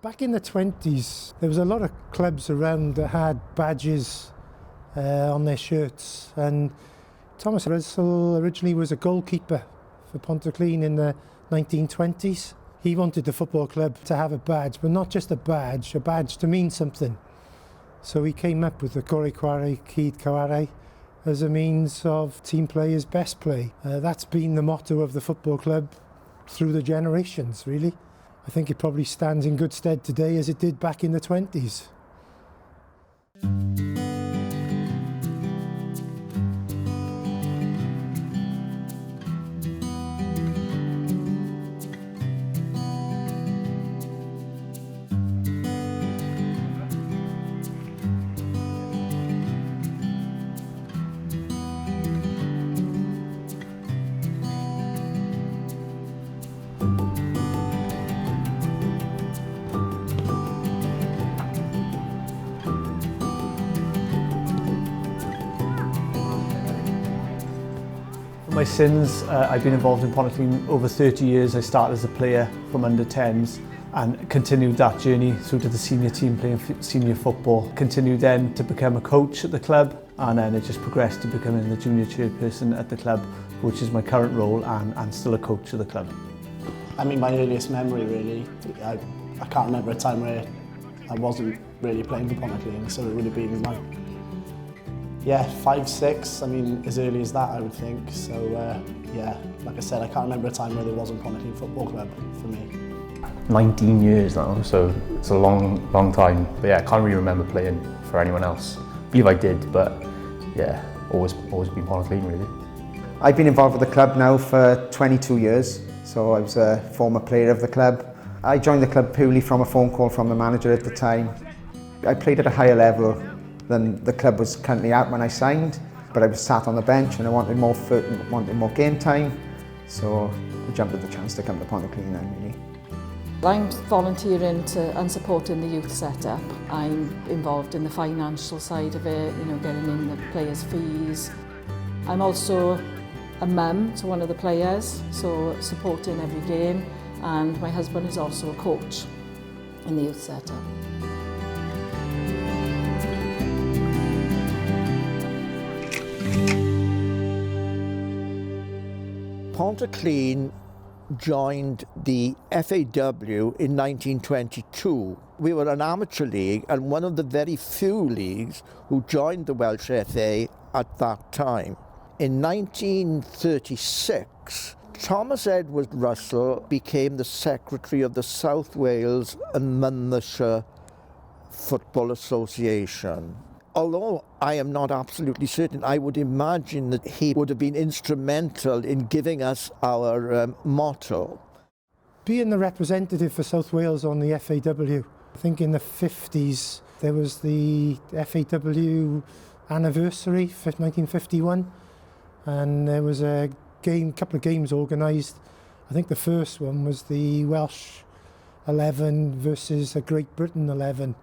Back in the 20s, there was a lot of clubs around that had badges on their shirts, and Thomas Russell originally was a goalkeeper for Pontyclun in the 1920s. He wanted the football club to have a badge, but not just a badge to mean something. So he came up with the Gore Kware Cyd Caware as a means of team players' best play. That's been the motto of the football club through the generations, really. I think it probably stands in good stead today as it did back in the 20s. My sins, I've been involved in Pontyclun over 30 years. I started as a player from under 10s and continued that journey through to the senior team playing senior football. Continued then to become a coach at the club, and then it just progressed to becoming the junior chairperson at the club, which is my current role, and still a coach of the club. I mean, my earliest memory really, I can't remember a time where I wasn't really playing for Pontyclun, so it would have been like, yeah, 5, 6, I mean, as early as that, I would think. So, yeah, like I said, I can't remember a time where there wasn't Pontyclun Football Club for me. 19 years now, so it's a long time. But yeah, I can't really remember playing for anyone else. I believe I did, but yeah, always been Pontyclun really. I've been involved with the club now for 22 years, so I was a former player of the club. I joined the club purely from a phone call from the manager at the time. I played at a higher level than the club was currently at when I signed, but I was sat on the bench and I wanted more game time, so I jumped at the chance to come to Pontyclun then really. I'm volunteering and supporting the youth setup. I'm involved in the financial side of it, you know, getting in the players' fees. I'm also a mum to one of the players, so supporting every game, and my husband is also a coach in the youth setup. Pontyclun joined the FAW in 1922. We were an amateur league and one of the very few leagues who joined the Welsh FA at that time. In 1936, Thomas Edward Russell became the secretary of the South Wales and Monmouthshire Football Association. Although I am not absolutely certain, I would imagine that he would have been instrumental in giving us our motto. Being the representative for South Wales on the FAW, I think in the 50s there was the FAW anniversary, 1951, and there was a couple of games organised. I think the first one was the Welsh 11 versus a Great Britain 11,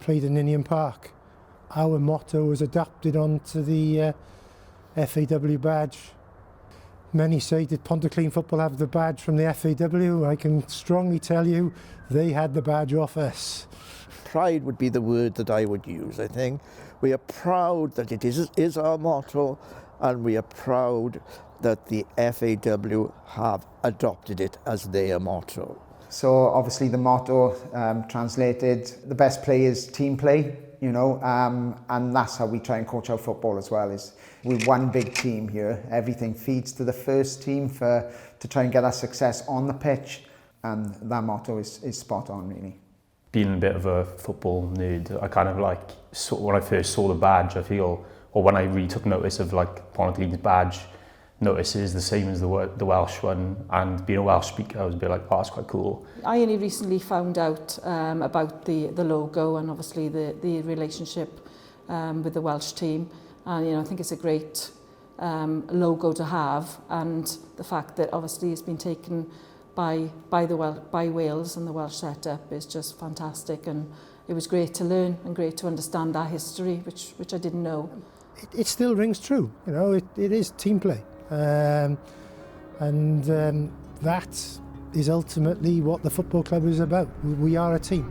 played in Ninian Park. Our motto was adapted onto the FAW badge. Many say, did Pontyclun Football have the badge from the FAW? I can strongly tell you they had the badge off us. Pride would be the word that I would use, I think. We are proud that it is our motto, and we are proud that the FAW have adopted it as their motto. So obviously the motto translated, the best play is team play. You know, and that's how we try and coach our football as well, is we're one big team here. Everything feeds to the first team to try and get our success on the pitch, and that motto is spot on really. Being a bit of a football nerd, I kind of like, when I first saw the badge, I feel, or when I really took notice of like Pontyclun's badge, notices the same as the Welsh one, and being a Welsh speaker I was a bit like, oh, that's quite cool. I only recently found out about the logo and obviously the relationship with the Welsh team, and you know, I think it's a great logo to have, and the fact that obviously it's been taken by Wales and the Welsh setup is just fantastic, and it was great to learn and great to understand that history, which I didn't know. It still rings true, you know, it is team play. That is ultimately what the football club is about. We are a team.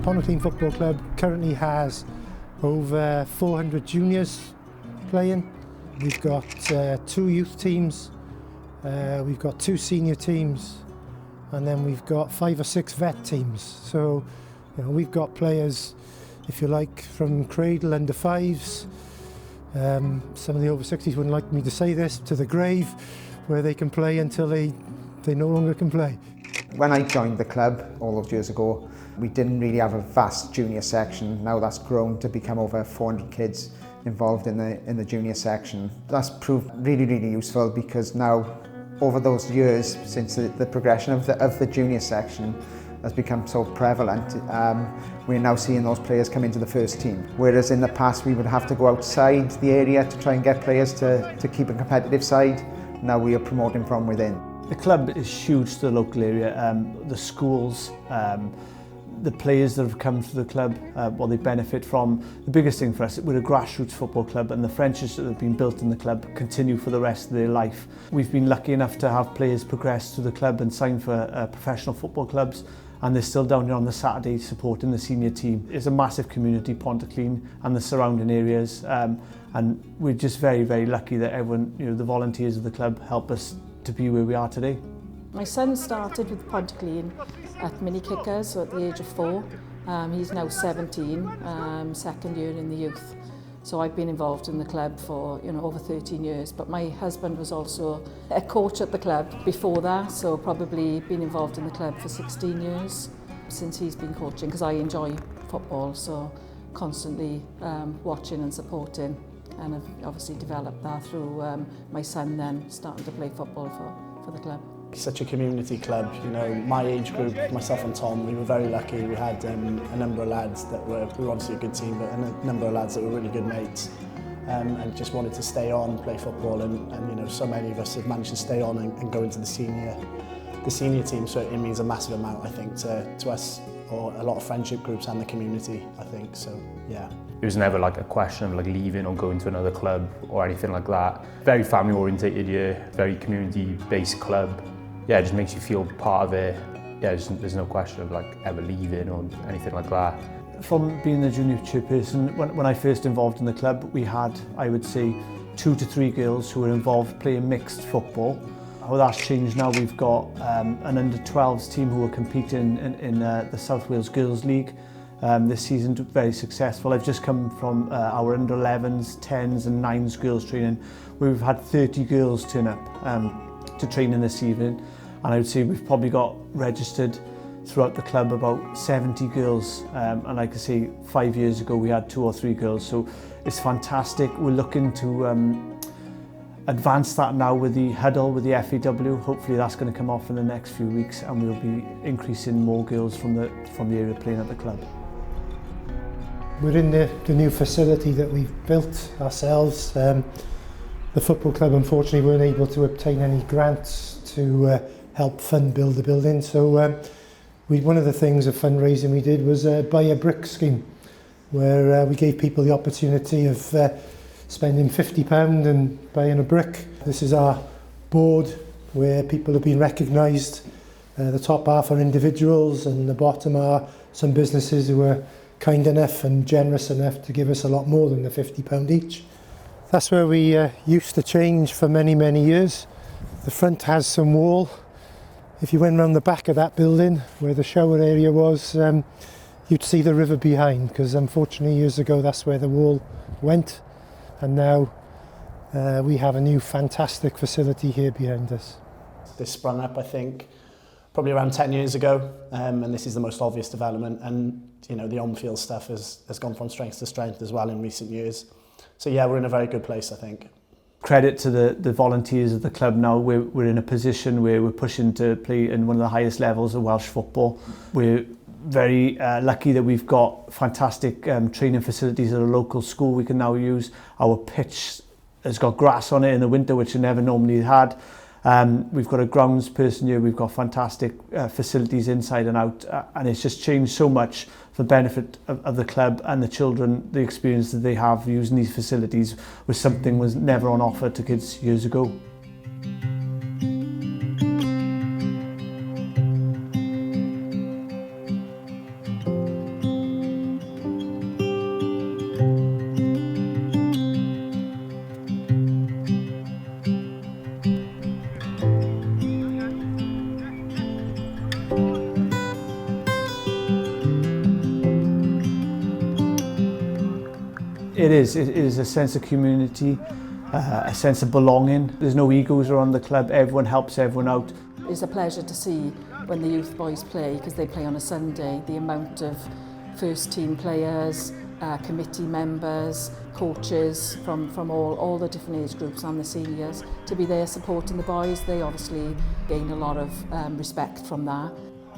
Pontyclun Football Club currently has over 400 juniors playing. We've got 2 youth teams, we've got 2 senior teams, and then we've got 5 or 6 vet teams. So, you know, we've got players, if you like, from cradle under 5s. Some of the over 60s wouldn't like me to say this, to the grave, where they can play until they no longer can play. When I joined the club all those years ago, we didn't really have a vast junior section. Now that's grown to become over 400 kids involved in the junior section. That's proved really, really useful, because now, over those years, since the progression of the junior section has become so prevalent, we're now seeing those players come into the first team. Whereas in the past we would have to go outside the area to try and get players to keep a competitive side. Now we are promoting from within. The club is huge to the local area. The schools, the players that have come to the club, what they benefit from. The biggest thing for us, we're a grassroots football club, and the friendships that have been built in the club continue for the rest of their life. We've been lucky enough to have players progress through the club and sign for professional football clubs, and they're still down here on the Saturday supporting the senior team. It's a massive community, Pontyclun and the surrounding areas, and we're just very, very lucky that everyone, you know, the volunteers of the club help us to be where we are today. My son started with Pontyclun at mini kickers, so at the age of 4. He's now 17, second year in the youth. So I've been involved in the club for, you know, over 13 years, but my husband was also a coach at the club before that, so probably been involved in the club for 16 years since he's been coaching, because I enjoy football, so constantly watching and supporting, and I've obviously developed that through my son then starting to play football for the club. Such a community club, you know, my age group, myself and Tom, we were very lucky. We had a number of lads that we were obviously a good team, but a number of lads that were really good mates, and just wanted to stay on, play football, and you know, so many of us have managed to stay on and go into the senior team, so it means a massive amount, I think, to us, or a lot of friendship groups and the community, I think, so yeah. It was never like a question of like leaving or going to another club or anything like that. Very family orientated here, very community based club. Yeah, it just makes you feel part of it. Yeah, there's no question of like ever leaving or anything like that. From being the junior chairperson, when I first involved in the club, we had, I would say, 2 to 3 girls who were involved playing mixed football. How that's changed now, we've got an under-12s team who are competing in the South Wales Girls League this season, very successful. I've just come from our under-11s, 10s and 9s girls training, where we've had 30 girls turn up to training this evening, and I would say we've probably got registered throughout the club about 70 girls, and like I say, 5 years ago we had 2 or 3 girls, so it's fantastic. We're looking to advance that now with the huddle with the FAW. Hopefully that's going to come off in the next few weeks, and we'll be increasing more girls from the area playing at the club. We're in the new facility that we've built ourselves. The football club unfortunately weren't able to obtain any grants to help fund build the building, so one of the things of fundraising we did was buy a brick scheme, where we gave people the opportunity of spending £50 and buying a brick. This is our board where people have been recognised. The top half are individuals and the bottom are some businesses who are kind enough and generous enough to give us a lot more than the £50 each. That's where we used to change for many, many years. The front has some wall. If you went around the back of that building where the shower area was, you'd see the river behind, because unfortunately years ago that's where the wall went, and now we have a new fantastic facility here behind us. This sprung up, I think, probably around 10 years ago, and this is the most obvious development, and you know, the on-field stuff has gone from strength to strength as well in recent years. So yeah, we're in a very good place, I think. Credit to the volunteers of the club now. We're in a position where we're pushing to play in one of the highest levels of Welsh football. We're very lucky that we've got fantastic training facilities at a local school we can now use. Our pitch has got grass on it in the winter, which we never normally had. We've got a grounds person here, we've got fantastic facilities inside and out, and it's just changed so much for the benefit of the club and the children. The experience that they have using these facilities was something was never on offer to kids years ago. It is a sense of community, a sense of belonging. There's no egos around the club, everyone helps everyone out. It's a pleasure to see when the youth boys play, because they play on a Sunday, the amount of first team players, committee members, coaches from all the different age groups and the seniors to be there supporting the boys. They obviously gain a lot of respect from that.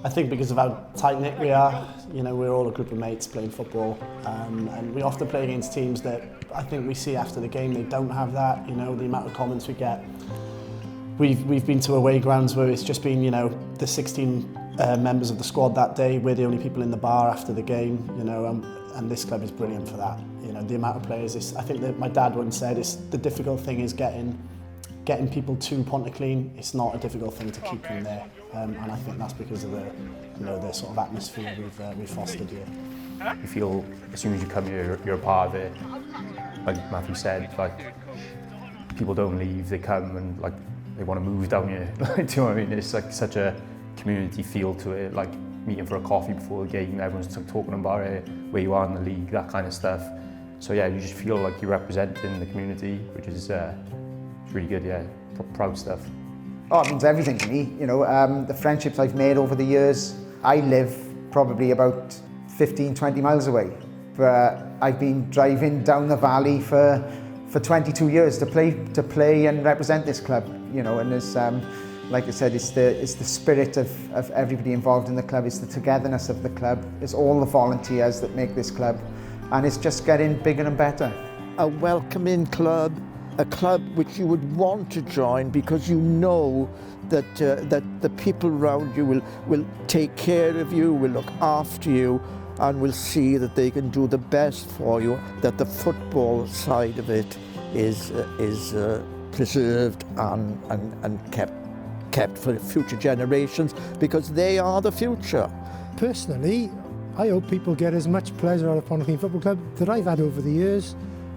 I think because of how tight-knit we are, you know, we're all a group of mates playing football, and we often play against teams that I think we see after the game they don't have that, you know, the amount of comments we get. We've been to away grounds where it's just been, you know, the 16 members of the squad that day, we're the only people in the bar after the game, you know, and this club is brilliant for that. You know, the amount of players, I think that my dad once said, the difficult thing is getting people to Pontyclun. It's not a difficult thing to keep them there, and I think that's because of the sort of atmosphere we've fostered here. You feel as soon as you come here, you're a part of it. Like Matthew said, like people don't leave, they come and like they want to move down here. Do you know what I mean? It's like such a community feel to it. Like meeting for a coffee before the game, everyone's talking about it, where you are in the league, that kind of stuff. So yeah, you just feel like you're representing the community, which is really good, yeah, proud stuff. Oh, it means everything to me, you know, the friendships I've made over the years. I live probably about 15, 20 miles away, but I've been driving down the valley for 22 years to play and represent this club, you know, and it's, like I said, it's the spirit of everybody involved in the club, it's the togetherness of the club, it's all the volunteers that make this club, and it's just getting bigger and better. A welcoming club, a club which you would want to join because you know that the people around you will take care of you, will look after you, and will see that they can do the best for you, that the football side of it is preserved and kept for future generations, because they are the future. Personally, I hope people get as much pleasure out of Pontyclun Football Club that I've had over the years,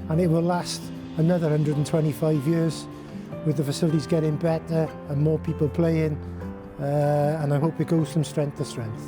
and it will last another 125 years with the facilities getting better and more people playing, and I hope it goes from strength to strength.